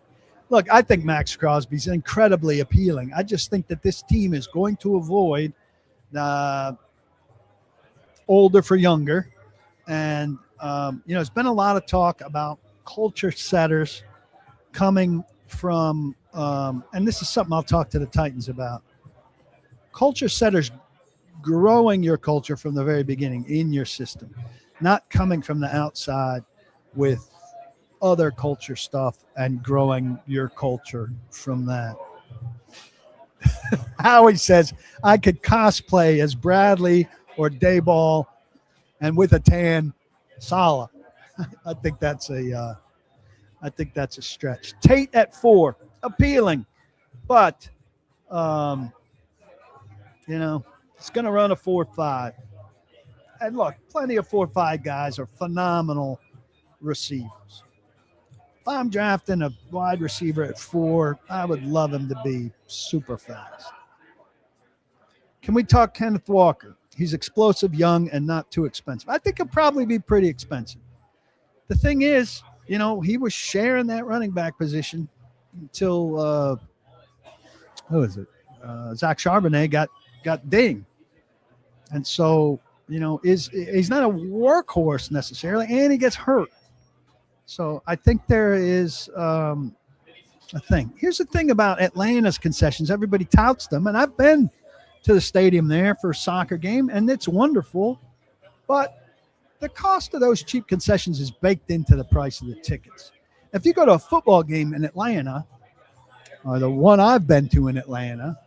Look, I think Max Crosby's incredibly appealing. I just think that this team is going to avoid older for younger. And, there's been a lot of talk about culture setters coming from, and this is something I'll talk to the Titans about. Culture setters growing your culture from the very beginning in your system, not coming from the outside with other culture stuff and growing your culture from that. Howie says, I could cosplay as Bradley or Daboll and with a tan, Salah. I think that's a stretch. Tate at 4, appealing, but it's going to run a 4.5. And look, plenty of 4.5 guys are phenomenal receivers. If I'm drafting a wide receiver at 4, I would love him to be super fast. Can we talk Kenneth Walker? He's explosive, young, and not too expensive. I think he'll probably be pretty expensive. The thing is, he was sharing that running back position until Zach Charbonnet got dinged. And so, he's not a workhorse necessarily, and he gets hurt. So I think there is a thing. Here's the thing about Atlanta's concessions. Everybody touts them, and I've been to the stadium there for a soccer game, and it's wonderful. But the cost of those cheap concessions is baked into the price of the tickets. If you go to a football game in Atlanta, or the one I've been to in Atlanta,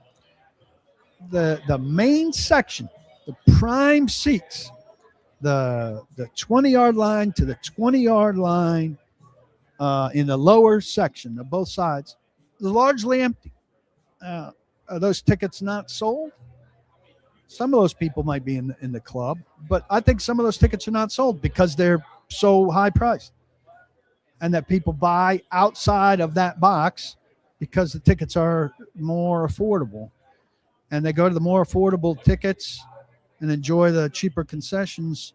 the main section, the prime seats, the 20-yard line to the 20-yard line in the lower section of both sides, is largely empty. Are those tickets not sold? Some of those people might be in the club, but I think some of those tickets are not sold because they're so high priced, and that people buy outside of that box because the tickets are more affordable, and they go to the more affordable tickets and enjoy the cheaper concessions,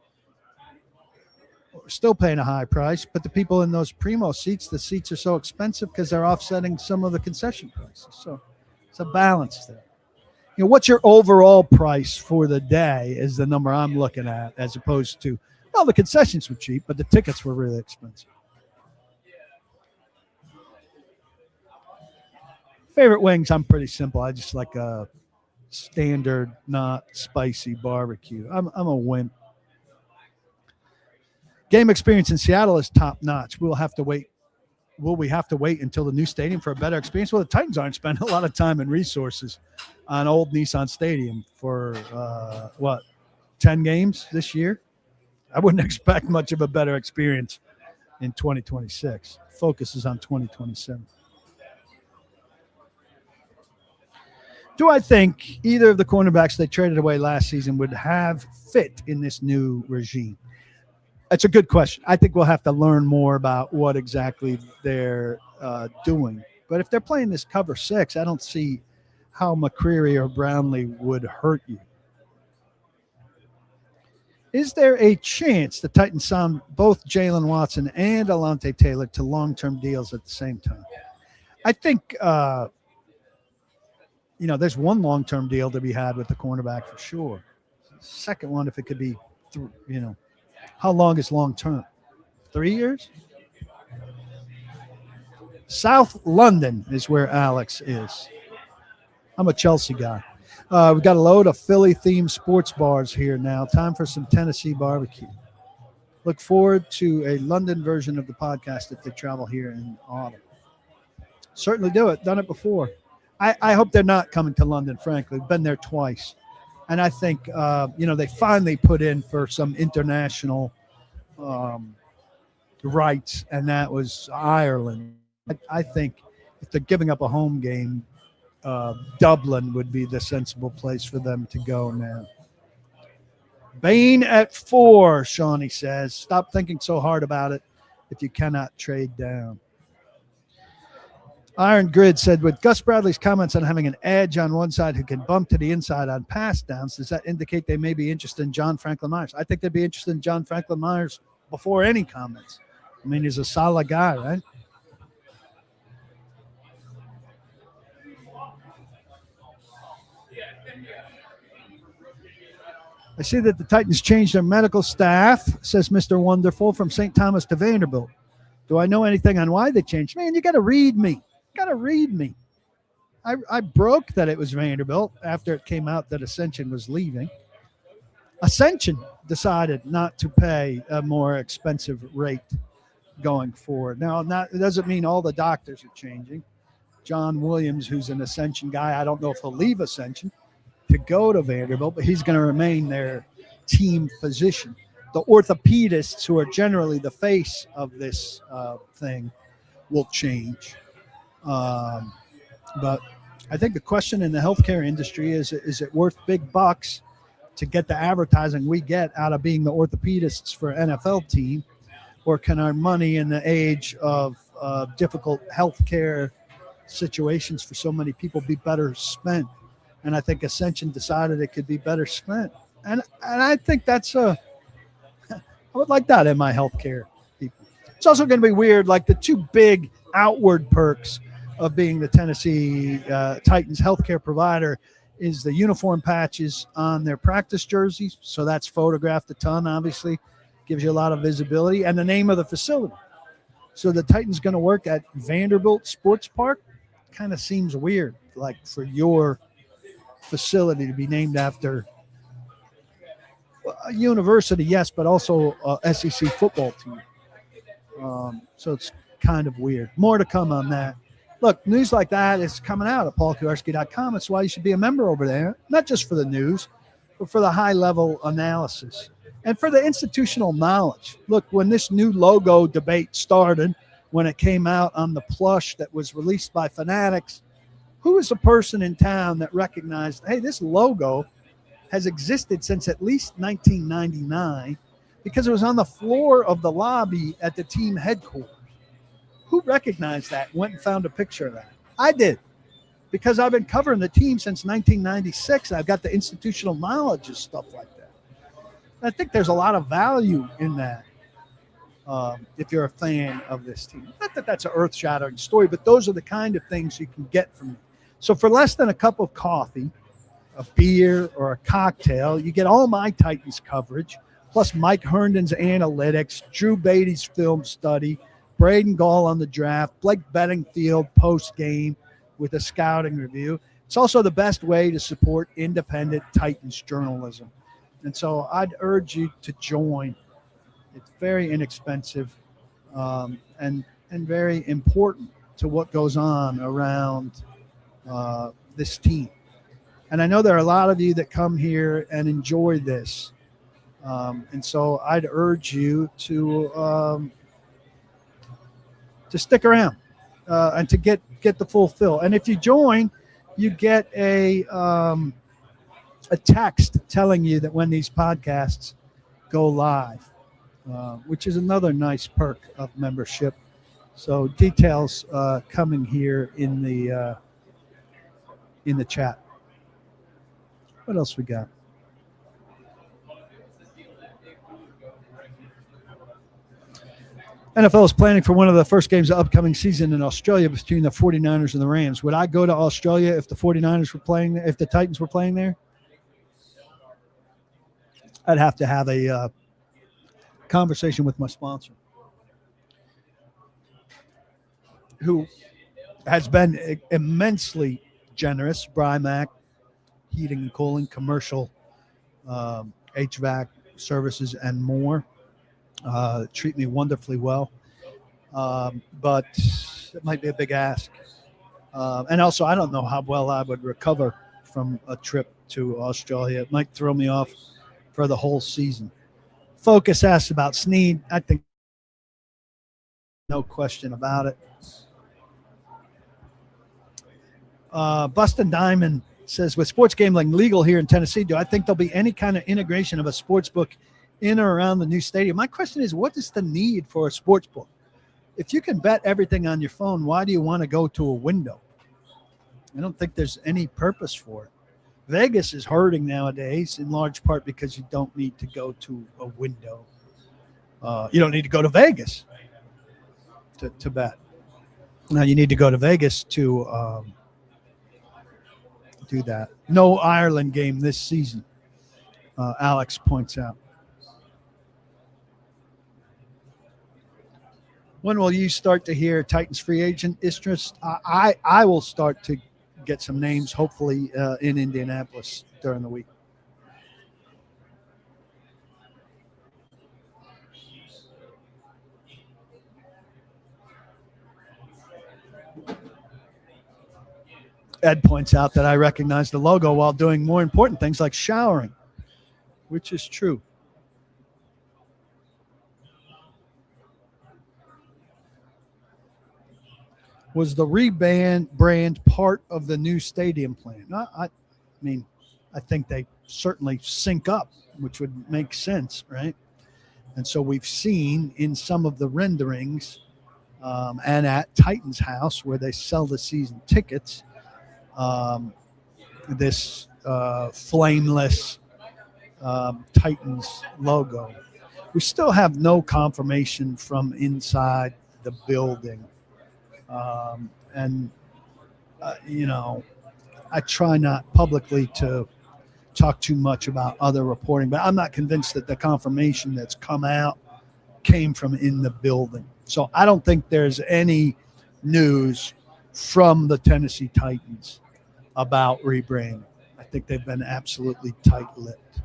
still paying a high price. But the people in those primo seats, the seats are so expensive because they're offsetting some of the concession prices. So it's a balance there. What's your overall price for the day is the number I'm looking at, as opposed to, well, the concessions were cheap, but the tickets were really expensive. Favorite wings, I'm pretty simple. I just like a standard, not spicy barbecue. I'm a wimp. Game experience in Seattle is top notch. We'll have to wait. Will we have to wait until the new stadium for a better experience? Well, the Titans aren't spending a lot of time and resources on old Nissan Stadium for 10 games this year. I wouldn't expect much of a better experience in 2026. Focus is on 2027. Do I think either of the cornerbacks they traded away last season would have fit in this new regime? That's a good question. I think we'll have to learn more about what exactly they're doing. But if they're playing this cover 6, I don't see how McCreary or Brownlee would hurt you. Is there a chance the Titans signed both Jalen Watson and Alontae Taylor to long-term deals at the same time? I think there's one long-term deal to be had with the cornerback for sure. Second one, if it could be, how long is long-term? 3 years? South London is where Alex is. I'm a Chelsea guy. We've got a load of Philly-themed sports bars here now. Time for some Tennessee barbecue. Look forward to a London version of the podcast if they travel here in autumn. Certainly do it. Done it before. I hope they're not coming to London, frankly. Been there twice. And I think, they finally put in for some international rights, and that was Ireland. I think if they're giving up a home game, Dublin would be the sensible place for them to go now. Bain at 4, Shawnee says. Stop thinking so hard about it if you cannot trade down. Iron Grid said, with Gus Bradley's comments on having an edge on one side who can bump to the inside on pass downs, does that indicate they may be interested in John Franklin Myers? I think they'd be interested in John Franklin Myers before any comments. I mean, he's a solid guy, right? I see that the Titans changed their medical staff, says Mr. Wonderful, from St. Thomas to Vanderbilt. Do I know anything on why they changed? Man, you got to read me. I broke that it was Vanderbilt after it came out that Ascension was leaving. Ascension decided not to pay a more expensive rate going forward. Now, it doesn't mean all the doctors are changing. John Williams, who's an Ascension guy, I don't know if he'll leave Ascension to go to Vanderbilt, but he's going to remain their team physician. The orthopedists, who are generally the face of this thing, will change. But I think the question in the healthcare industry is it worth big bucks to get the advertising we get out of being the orthopedists for an NFL team, or can our money in the age of difficult healthcare situations for so many people be better spent? And I think Ascension decided it could be better spent. And I think that's I would like that in my healthcare people. It's also going to be weird, like the two big outward perks of being the Tennessee Titans healthcare provider is the uniform patches on their practice jerseys. So that's photographed a ton, obviously. Gives you a lot of visibility. And the name of the facility. So the Titans going to work at Vanderbilt Sports Park. Kind of seems weird, like for your facility to be named after a university, yes, but also a SEC football team. So it's kind of weird. More to come on that. Look, news like that is coming out at paulkuharsky.com. That's why you should be a member over there, not just for the news, but for the high-level analysis and for the institutional knowledge. Look, when this new logo debate started, when it came out on the plush that was released by Fanatics, who was the person in town that recognized, hey, this logo has existed since at least 1999 because it was on the floor of the lobby at the team headquarters? Who recognized that and went and found a picture of that? I did, because I've been covering the team since 1996. I've got the institutional knowledge of stuff like that. I think there's a lot of value in that if you're a fan of this team. Not that that's an earth-shattering story, but those are the kind of things you can get from me. So for less than a cup of coffee, a beer, or a cocktail, you get all my Titans coverage, plus Mike Herndon's analytics, Drew Beatty's film study, Braden Gall on the draft, Blake Bedingfield post-game with a scouting review. It's also the best way to support independent Titans journalism. And so I'd urge you to join. It's very inexpensive and very important to what goes on around this team. And I know there are a lot of you that come here and enjoy this. And so I'd urge you to stick around and to get the full fill. And if you join, you get a text telling you that when these podcasts go live, which is another nice perk of membership. So details coming here in the chat. What else we got? NFL is planning for one of the first games of the upcoming season in Australia between the 49ers and the Rams. Would I go to Australia if the 49ers were playing there, if the Titans were playing there? I'd have to have a conversation with my sponsor, who has been immensely generous. Brymac Heating and Cooling, commercial HVAC services, and more. Treat me wonderfully well, but it might be a big ask. And also, I don't know how well I would recover from a trip to Australia. It might throw me off for the whole season. Focus asked about Snead. I think no question about it. Bustin' Diamond says, with sports gambling legal here in Tennessee, do I think there'll be any kind of integration of a sports book in or around the new stadium? My question is, what is the need for a sports book? If you can bet everything on your phone, why do you want to go to a window? I don't think there's any purpose for it. Vegas is hurting nowadays, in large part because you don't need to go to a window. You don't need to go to Vegas to bet. Now you need to go to Vegas to do that. No Ireland game this season, Alex points out. When will you start to hear Titans free agent interest? I will start to get some names, hopefully in Indianapolis during the week. Ed points out that I recognize the logo while doing more important things like showering, which is true. Was the rebrand part of the new stadium plan? I mean, I think they certainly sync up, which would make sense, right? And so we've seen in some of the renderings and at Titans House, where they sell the season tickets, this flameless Titans logo. We still have no confirmation from inside the building. You know, I try not publicly to talk too much about other reporting, but I'm not convinced that the confirmation that's come out came from in the building. So I don't think there's any news from the Tennessee Titans about rebranding. I think they've been absolutely tight-lipped.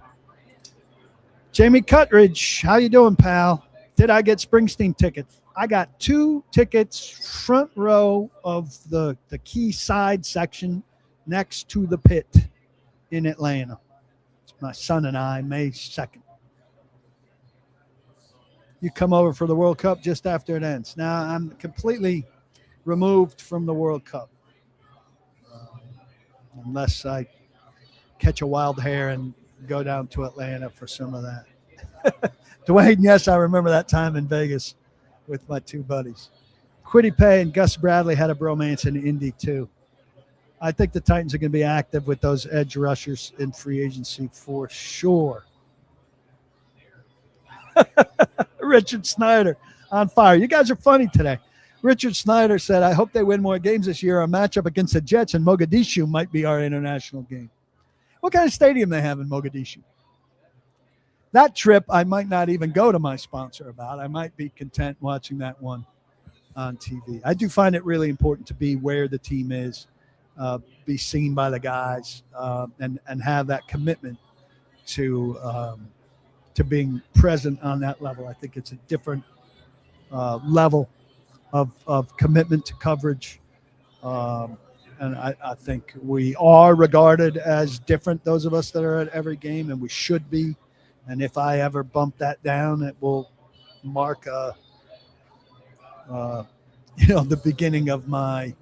Jamie Cutridge, how you doing, pal? Did I get Springsteen tickets? I got 2 tickets, front row of the key side section next to the pit in Atlanta. My son and I, May 2nd. You come over for the World Cup just after it ends. Now, I'm completely removed from the World Cup. Unless I catch a wild hair and go down to Atlanta for some of that. Dwayne, yes, I remember that time in Vegas with my 2 buddies. Quiddy Pay and Gus Bradley had a bromance in Indy, too. I think the Titans are going to be active with those edge rushers in free agency for sure. Richard Snyder on fire. You guys are funny today. Richard Snyder said, I hope they win more games this year. Our matchup against the Jets in Mogadishu might be our international game. What kind of stadium they have in Mogadishu? That trip, I might not even go to my sponsor about. I might be content watching that one on TV. I do find it really important to be where the team is, be seen by the guys, and have that commitment to being present on that level. I think it's a different level of commitment to coverage. And I think we are regarded as different, those of us that are at every game, and we should be. And if I ever bump that down, it will mark the beginning of my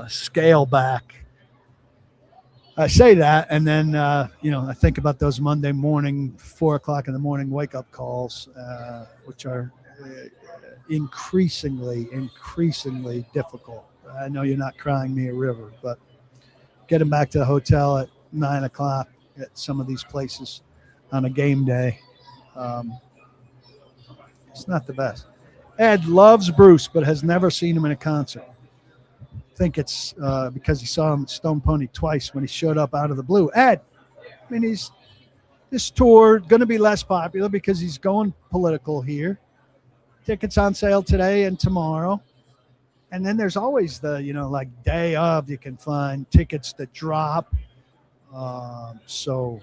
scale back. I say that, and then I think about those Monday morning, 4:00 in the morning wake-up calls, which are increasingly difficult. I know you're not crying me a river, but getting back to the hotel at 9:00 at some of these places on a game day, it's not the best. Ed loves Bruce, but has never seen him in a concert. I think it's because he saw him at Stone Pony twice when he showed up out of the blue. Ed, I mean, this tour going to be less popular because he's going political here. Tickets on sale today and tomorrow. And then there's always the, like day of, you can find tickets that drop. So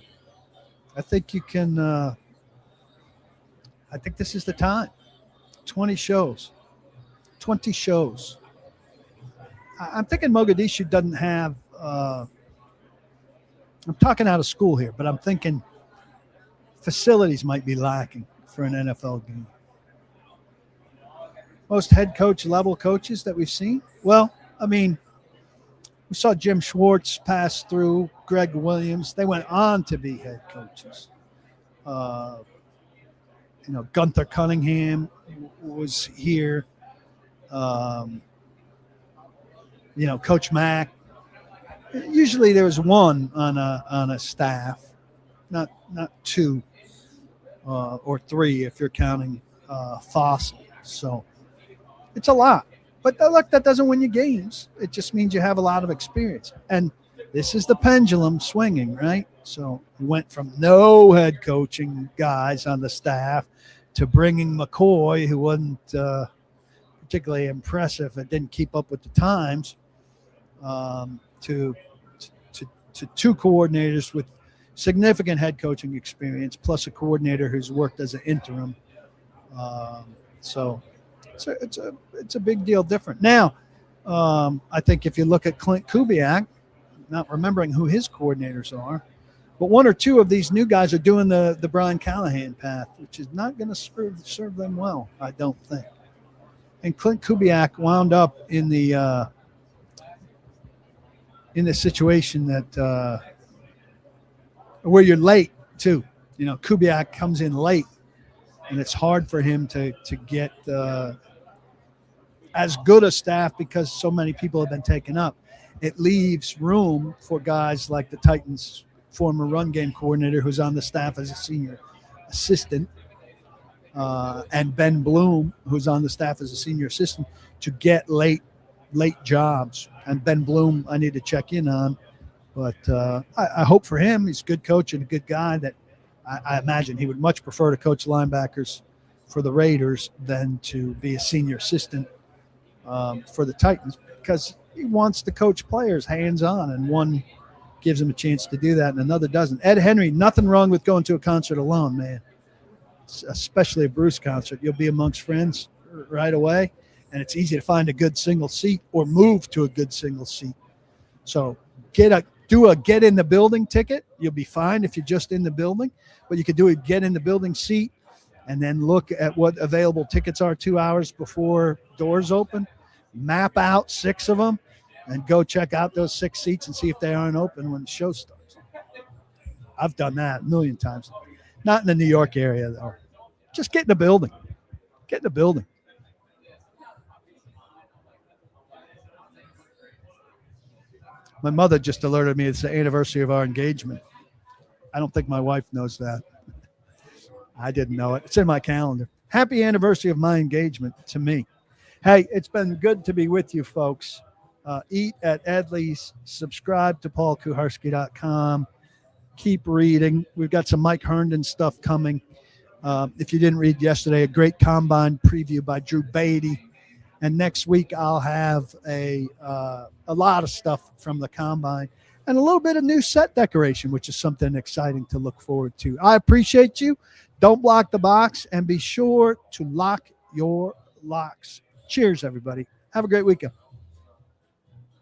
I think you can, I think this is the time. 20 shows. I'm thinking Mogadishu doesn't have, I'm talking out of school here, but I'm thinking facilities might be lacking for an NFL game. Most head coach level coaches that we've seen. Well, I mean, we saw Jim Schwartz pass through, Greg Williams. They went on to be head coaches. Gunther Cunningham was here. Coach Mack. Usually there was one on a staff, not 2 or 3 if you're counting Fossil. So it's a lot. But look, that doesn't win you games. It just means you have a lot of experience. And this is the pendulum swinging, right? So we went from no head coaching guys on the staff to bringing McCoy, who wasn't particularly impressive and didn't keep up with the times, to 2 coordinators with significant head coaching experience, plus a coordinator who's worked as an interim. So it's a big deal different. Now, I think if you look at Clint Kubiak, not remembering who his coordinators are, but 1 or 2 of these new guys are doing the Brian Callahan path, which is not going to serve them well, I don't think. And Clint Kubiak wound up in the situation that where you're late too. Kubiak comes in late, and it's hard for him to get as good a staff because so many people have been taken up. It leaves room for guys like the Titans' former run game coordinator, who's on the staff as a senior assistant, and Ben Bloom, who's on the staff as a senior assistant, to get late jobs. And Ben Bloom, I need to check in on, but I hope for him. He's a good coach and a good guy that I imagine he would much prefer to coach linebackers for the Raiders than to be a senior assistant for the Titans, because he wants to coach players hands-on, and one gives them a chance to do that, and another doesn't. Ed Henry, nothing wrong with going to a concert alone, man. Especially a Bruce concert. You'll be amongst friends right away, and it's easy to find a good single seat or move to a good single seat. So do a get in the building ticket. You'll be fine if you're just in the building, but you could do a get in the building seat and then look at what available tickets are 2 hours before doors open, map out 6 of them, and go check out those 6 seats and see if they aren't open when the show starts. I've done that a million times. Not in the New York area, though. Just get in the building. Get in the building. My mother just alerted me it's the anniversary of our engagement. I don't think my wife knows that. I didn't know it. It's in my calendar. Happy anniversary of my engagement to me. Hey, it's been good to be with you, folks. Eat at Edley's. Subscribe to paulkuharsky.com. Keep reading. We've got some Mike Herndon stuff coming. If you didn't read yesterday, a great combine preview by Drew Beatty. And next week I'll have a lot of stuff from the combine and a little bit of new set decoration, which is something exciting to look forward to. I appreciate you. Don't block the box, and be sure to lock your locks. Cheers, everybody. Have a great weekend.